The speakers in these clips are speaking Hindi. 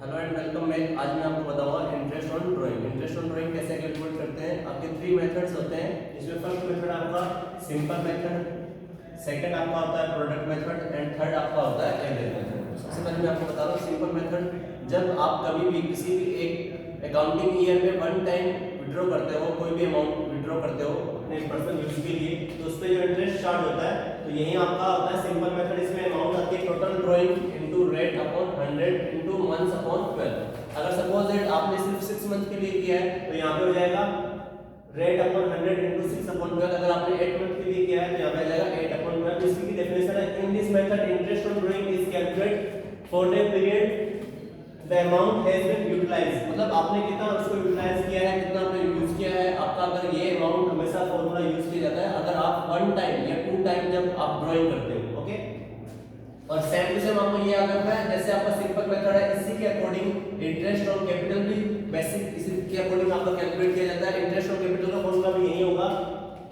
Hello and welcome back. आज मैं आपको बताऊंगा interest on drawing. Interest on drawing कैसे कैलकुलेट करते हैं। आपके 3 मेथड्स होते हैं। इसमें फर्स्ट मेथड आपका सिंपल मेथड, सेकंड आपका होता है प्रोडक्ट मेथड एंड थर्ड आपका होता है एवरेज मेथड। सबसे पहले मैं आपको बता रहा हूँ सिंपल मेथड। जब आप कभी भी किसी भी एक अकाउंटिंग ईयर में वन टाइम विड्रॉ करते हो, कोई भी अमाउंट विड्रॉ करते हो अपने पर्सनल यूज के लिए, तो उस पर जो इंटरेस्ट चार्ज होता है तो यही आपका होता है सिंपल मेथड। इसमें अमाउंट आती है total drawing into rate upon 100 into months upon 12। अगर सपोज दैट आपने सिर्फ 6 मंथ के लिए किया है तो यहाँ पे हो जाएगा रेट अपॉन 100 इनटू 6 अपॉन 12। अगर आपने 8 मंथ के लिए किया है तो यहाँ पे आ जाएगा 8 अपॉन 12। इसकी डेफिनेशन है in this method interest on drawing is calculate for the period the amount has been utilised. मतलब आपने कितना उसको यूटिलाइज किया है, कितना आपने यूज किया है। आपका अगर ये अमाउंट हमेशा फॉर्मूला यूज किया जाता है अगर आप वन टाइम या टू टाइम जब आप ड्राइंग करते हो। ओके, और सेम टू सेम आपको ये याद रखना है जैसे आपका सिंपल मेथड है इसी के अकॉर्डिंग इंटरेस्ट ऑन कैपिटल भी बेसिक इसी के अकॉर्डिंग आपका कैलकुलेट किया जाता है। इंटरेस्ट ऑन कैपिटल का फॉर्मूला भी यही होगा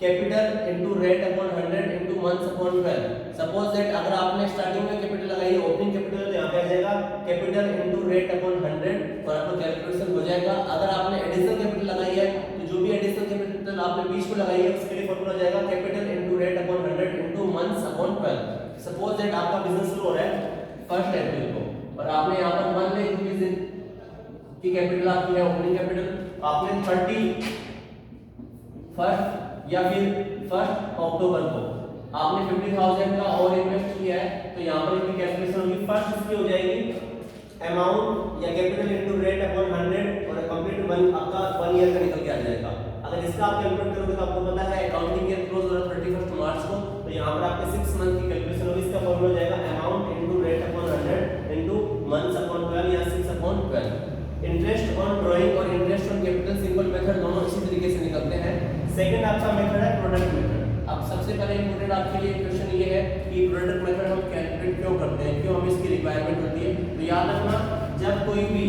capital into rate upon 100 into months upon 12। Suppose that अगर आपने स्टार्टिंग में कैपिटल लगाई है ओपनिंग कैपिटल, तो यहां पे आ जाएगा कैपिटल इनटू रेट अपॉन 100 और आपका कैलकुलेशन हो जाएगा। अगर आपने एडिशनल कैपिटल लगाई है तो जो भी एडिशनल कैपिटल आपने बीच में लगाई है उसके लिए फॉर्मूला हो जाएगा capital into rate upon 100 into months upon 12। Suppose that आपका बिजनेस शुरू हो रहा है 1 अप्रैल को और आपने यहां पर 1 लाख रुपए की कैपिटल आपकी है ओपनिंग कैपिटल, आपने 30 फर्स्ट या फिर 1 अक्टूबर को आपने 50,000 का और इन्वेस्ट किया है तो यहां पर इनकी कैलकुलेशन होगी। फर्स्ट इसकी हो जाएगी अमाउंट या कैपिटल इनटू रेट अपॉन 100 और कंप्लीट वन आपका 1 ईयर का निकल के आ जाएगा। अगर इसका आप कैलकुलेट करोगे तो आपको पता है अकाउंटिंग ईयर क्लोज हो रहा है 31 मार्च को, तो यहां पर आपके 6 मंथ की कैलकुलेशन होगी। इसका फॉर्मूला हो जाएगा amount into rate upon 100 into months upon 12 या 6 अपॉन 12। इंटरेस्ट ऑन ड्राइंग और interest on capital simple method दोनों इसी तरीके से निकलते हैं। सेकंड आपका मेथड है प्रोडक्ट मेथड। अब सबसे पहले इंपॉर्टेंट आपके लिए क्वेश्चन ये है कि प्रोडक्ट मेथड हम कैलकुलेट क्यों करते हैं, क्यों हमें इसकी रिक्वायरमेंट होती है। तो याद रखना जब कोई भी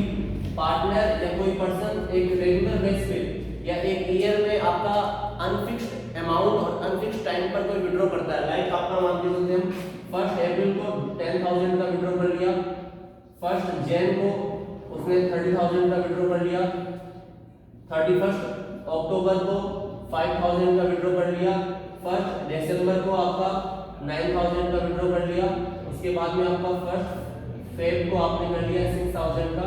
पार्टनर या कोई पर्सन एक रेगुलर बेस पे या एक ईयर में आपका अनफिक्स्ड अमाउंट और अनफिक्स्ड टाइम पर कोई विड्रॉ करता है, लाइक आपका मान के चलते हम 1 अप्रैल को 10,000 का विड्रॉ कर लिया, 1 जैन को उसने 30,000 का विड्रॉ कर लिया, 31 अक्टूबर को 5,000 का विड्रॉ कर लिया, 1 दिसंबर को आपका 9,000 का विड्रॉ कर लिया, उसके बाद में आपका 1 फेब को आपने कर लिया 6,000 का।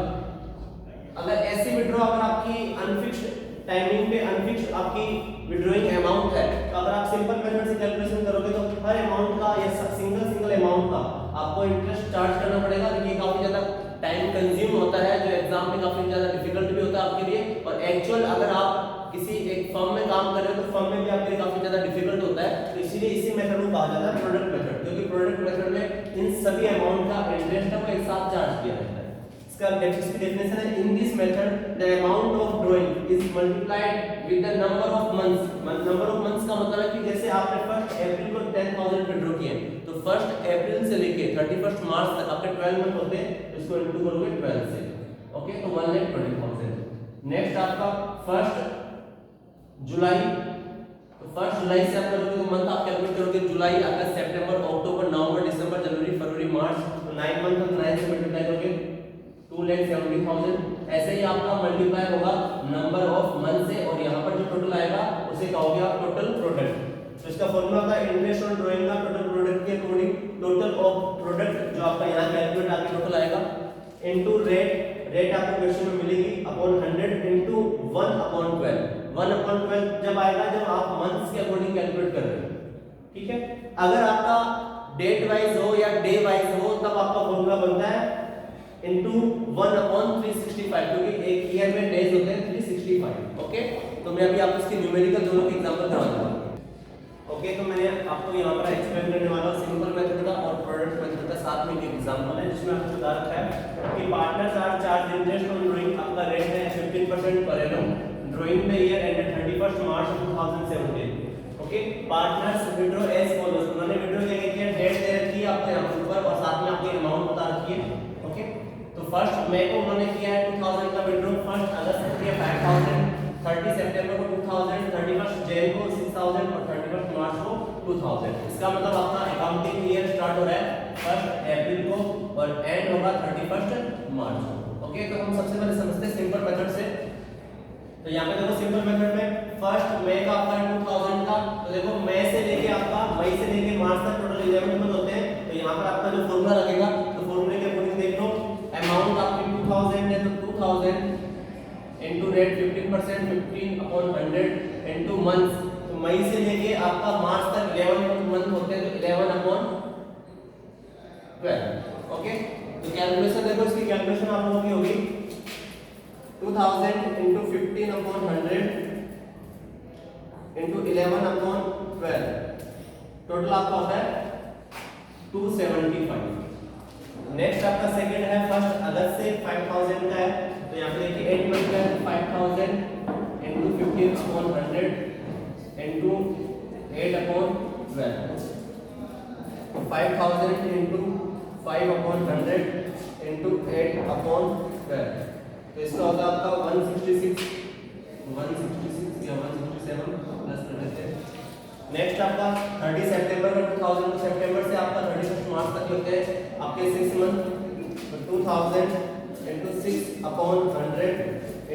अगर ऐसी विड्रॉ अगर आपकी अनफिक्स्ड टाइमिंग पे अनफिक्स्ड आपकी विड्रॉइंग अमाउंट है तो अगर आप सिंपल मेथड से कैलकुलेशन करोगे तो हर अमाउंट का या सिंगल अमाउंट का आपको इंटरेस्ट चार्ज करना पड़ेगा। ये काफी ज्यादा टाइम कंज्यूम होता है जो एग्जाम में काफी ज्यादा डिफिकल्ट भी होता है आपके लिए। और एक्चुअल अगर आप किसी एक फर्म में काम कर रहे हो तो फर्म में भी आपके लिए काफी ज्यादा डिफिकल्ट होता है। तो इसीलिए इसी मेथड को कहा जाता है प्रोडक्ट मेथड, क्योंकि प्रोडक्ट मेथड में इन सभी अमाउंट का इंटरेस्ट को एक साथ चार्ज किया जाता है। इसका डेफिनेशन है in this method the amount of drawing is multiplied with the number of months. Number of months का मतलब है कि जैसे आपने 1 अप्रैल को 10,000 विड्रॉ किए तो 1 अप्रैल से लेके 31 मार्च तक आपके 12 मंथ होते हैं, इसको इनटू करोगे 12 से। ओके, तो 1,20,000। नेक्स्ट आपका 1 जुलाई, तो 1 जुलाई से आप करोगे तो मंथ आप कैलकुलेट करोगे जुलाई, अगस्त, सितंबर, अक्टूबर, नवंबर, दिसंबर, जनवरी, फरवरी, मार्च, तो 9 मंथ तो 9 से मल्टीप्लाई करोगे 2,70,000। ऐसे ही आपका मल्टीप्लाई होगा नंबर ऑफ मंथ से और यहाँ पर जो टोटल आएगा उसे कहोगे आप टोटल प्रोडक्ट। तो इसका फॉर्मूला होता है इंटरेस्ट ऑन ड्राइंग का टोटल प्रोडक्ट के अकॉर्डिंग टोटल ऑफ प्रोडक्ट जो आपका यहाँ कैलकुलेट आके टोटल आएगा इनटू रेट आपको क्वेश्चन में मिलेगी अपॉन 100 इनटू 1 अपॉन 12। 1 अपॉन 12 जब आएगा जब आप मंथ्स के अकॉर्डिंग कैलकुलेट कर रहे हो। ठीक है, अगर आपका डेट वाइज हो या डे वाइज हो तब आपका फॉर्मूला बनता है इनटू 1 अपॉन 365, क्योंकि एक ईयर में डेज होते हैं 365। ओके, तो मैं अभी आपको इसकी न्यूमेरिकल दोनों के एग्जांपल करवा दूंगा। ओके, तो मैंने आपको यहाँ पर एक्सप्लेन करने वाला हूँ सिंपल मेथड का और प्रोडक्ट मेथड का, साथ में एक एग्जांपल है जिसमें आपको बता रखा है कि partners are charge interest on drawing. आपका रेट है 15% per annum drawing the year ended 31 March 2017। Okay, partners withdraw as follows. उन्होंने विड्रॉ क्या किया, डेट दे रखी है आपको यहाँ ऊपर और साथ में आपकी अमाउंट बता रखी है। ओके, तो 1 मई को उन्होंने किया है 2000 का विड्रॉ, 1 अगस्त को किया 5000, 30 सितंबर को 2000, 31 जैन को 6000 और 31 मार्च को 2000। इसका मतलब आपका अकाउंटिंग ईयर स्टार्ट हो रहा है 1 अप्रैल को और एंड होगा 31 मार्च को। ओके, तो हम सबसे पहले समझते हैं सिंपल मेथड से। तो यहाँ पे देखो सिंपल मेथड में फर्स्ट मई का आपका 2000 का, तो देखो मई से लेके आपका मई से लेके मार्च तक टोटल 11 मंथ होते हैं। तो यहाँ पर आपका जो फॉर्मूला लगेगा, तो फॉर्मूले के अकॉर्डिंग देख लो, अमाउंट आपकी 2000 है तो 2000 इनटू रेट 15% 15/100 इनटू मंथ्स। तो मई से लेके आपका मार्च तक 11 मंथ होते हैं, तो 11/12। ओके, तो कैलकुलेशन देखो, इसकी कैलकुलेशन आप लोगों की होगी 2000 into 15/100 into 11/12, टोटल आपका होता है 275। नेक्स्ट आपका सेकंड है, फर्स्ट अगस्त से 5000 का है, तो यहाँ पे देखिए 8 मंथ का है, 5000 into 15/100 into 8/12, 5000 into 5/100 into 8/12, तो इसका होगा आपका 166 या 167 प्लस कर लेते हैं। नेक्स्ट आपका 30 सितंबर का 2000 सितंबर से आपका 31 मार्च तक होते हैं आपके 6 मंथ, तो 2000 into 6/100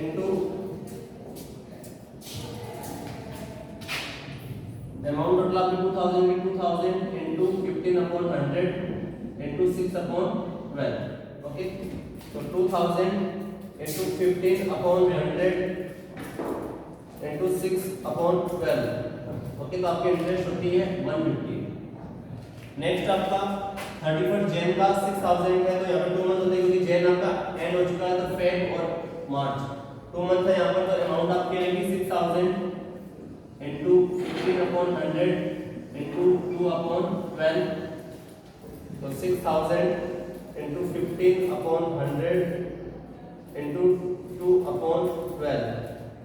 into अमाउंट टोटल आपकी 2000 into 15/100 into 6/12। ओके, तो 2000 into 15/100 into 6/12। ओके, तो आपकी इंटरेस्ट होती है 150। नेक्स्ट आपका 31 जैन का 6000 है, तो यहाँ पे 2 मंथ होते हैं, क्योंकि जैन आपका एंड हो चुका है, तो फेब और मार्च 2 मंथ है यहाँ पर। तो अमाउंट आपकी आएगी 6000 into 15/100 into 2/12, तो 6000 into 15/100 into 2/12,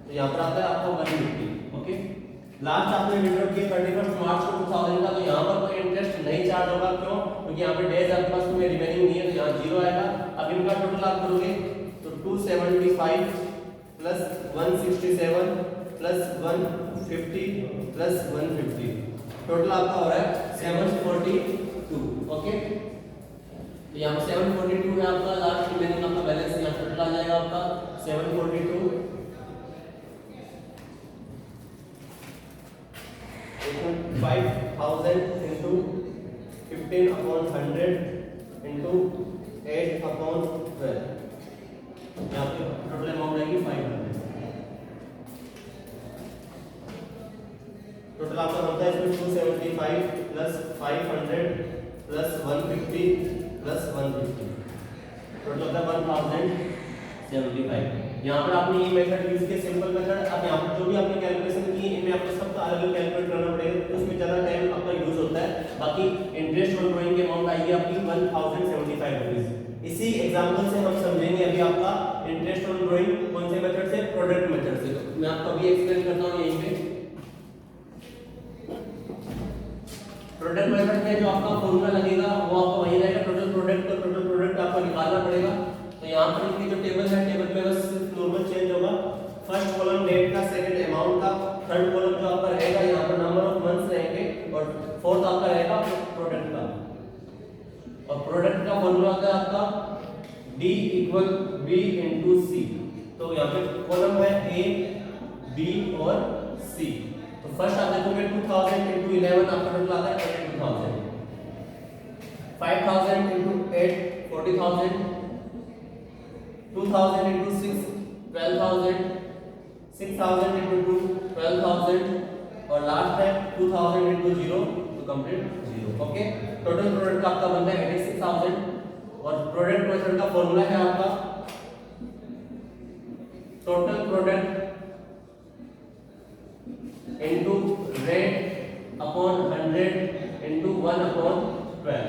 तो यहाँ पर आता है आपका 150। ओके, लास्ट आपने विड्रॉ किया 31 मार्च को 2000 का, तो यहाँ पर कोई इंटरेस्ट नहीं चार्ज होगा। क्यों? क्योंकि यहाँ पे डेज आपके पास में रिमेनिंग नहीं है, तो यहाँ 0 आएगा। अब इनका टोटल आप करोगे तो 275 प्लस 167 प्लस 150 प्लस 150, टोटल आपका हो रहा है 742। ओके, तो यहाँ पर 742 है आपका लास्ट रिमेनिंग आपका बैलेंस, यहाँ टोटल आ जाएगा आपका 742 5000 into 15/100 into 8/12, यहाँ पे टोटल अमाउंट आएगी 500। टोटल आपका बनता है इसमें 275 प्लस 500 प्लस 150 प्लस 150, टोटल होता है 1075। यहाँ पर आपने ये मेथड यूज किया, सिंपल मेथड। अब यहाँ पर जो भी आपने कैलकुलेशन की है, इनमें आपको सबका अलग अलग कैलकुलेट करना पड़ेगा, तो उसमें ज़्यादा टाइम आपका यूज होता है। बाकी इंटरेस्ट ऑन ड्राइंग की अमाउंट आएगी आपकी 1075 रुपीज। इसी एग्जाम्पल से हम समझेंगे अभी आपका इंटरेस्ट ऑन ड्राइंग कौन से मेथड से, प्रोडक्ट मेथड से। तो मैं आपको अभी एक्सप्लेन करता हूँ यहीं पे। प्रोडक्ट मेथड में जो आपका फॉर्मूला लगेगा वो आपको वही रहेगा, टोटल प्रोडक्ट आपको निकालना पड़ेगा। तो यहाँ पर इनकी जो टेबल है, टेबल में बस नॉर्मल चेंज होगा। फर्स्ट कॉलम डेट का, सेकंड अमाउंट का, थर्ड कॉलम जो आपका रहेगा यहाँ पर नंबर ऑफ मंथ्स रहेंगे, और फोर्थ आपका रहेगा प्रोडक्ट का। और प्रोडक्ट का फॉर्मूला होता है आपका D = B × C। तो यहाँ पे कॉलम है A, B और C। तो फर्स्ट आप देखोगे 2000 × 11 आपका टोटल आता है 2000, 5000 × 8 40000, 2000 × 6 12000, 6000 × 2 12000, और लास्ट है 2000 × 0 तो कंप्लीट 0। ओके, टोटल प्रोडक्ट का आपका बनता है 86000। और प्रोडक्ट मेथड का फॉर्मूला है आपका total product into rate upon 100 into 1/12।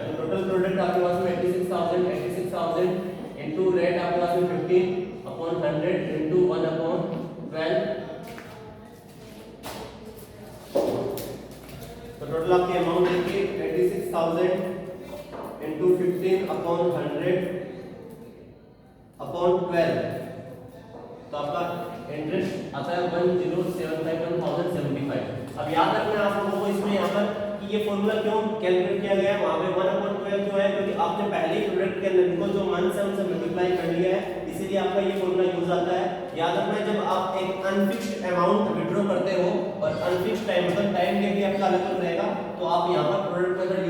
तो टोटल प्रोडक्ट आपके पास में 86000 इनटू रेट आपके पास में 15/100 इनटू 1/12। तो टोटल आपकी अमाउंट देखिए 86000 इनटू 15/100/12, तो आपका इंटरेस्ट आता है 1075। अब याद रखना आप लोगों को इसमें यहाँ पर कि ये फॉर्मूला क्यों कैलकुलेट किया गया है, वहाँ पे 1/12 क्यों है, क्योंकि आपने पहले ही प्रोडक्ट के अंदर इनको जो मंथ्स है उनसे मल्टीप्लाई कर लिया है, इसीलिए इसलिए आपका ये फॉर्मूला यूज आता है। याद रखना है जब आप एक अनफिक्स्ड अमाउंट विड्रॉ करते हो और अनफिक्स्ड टाइम मतलब टाइम के भी आपका अलग अलग रहेगा, तो आप यहाँ पर प्रोडक्ट मेथड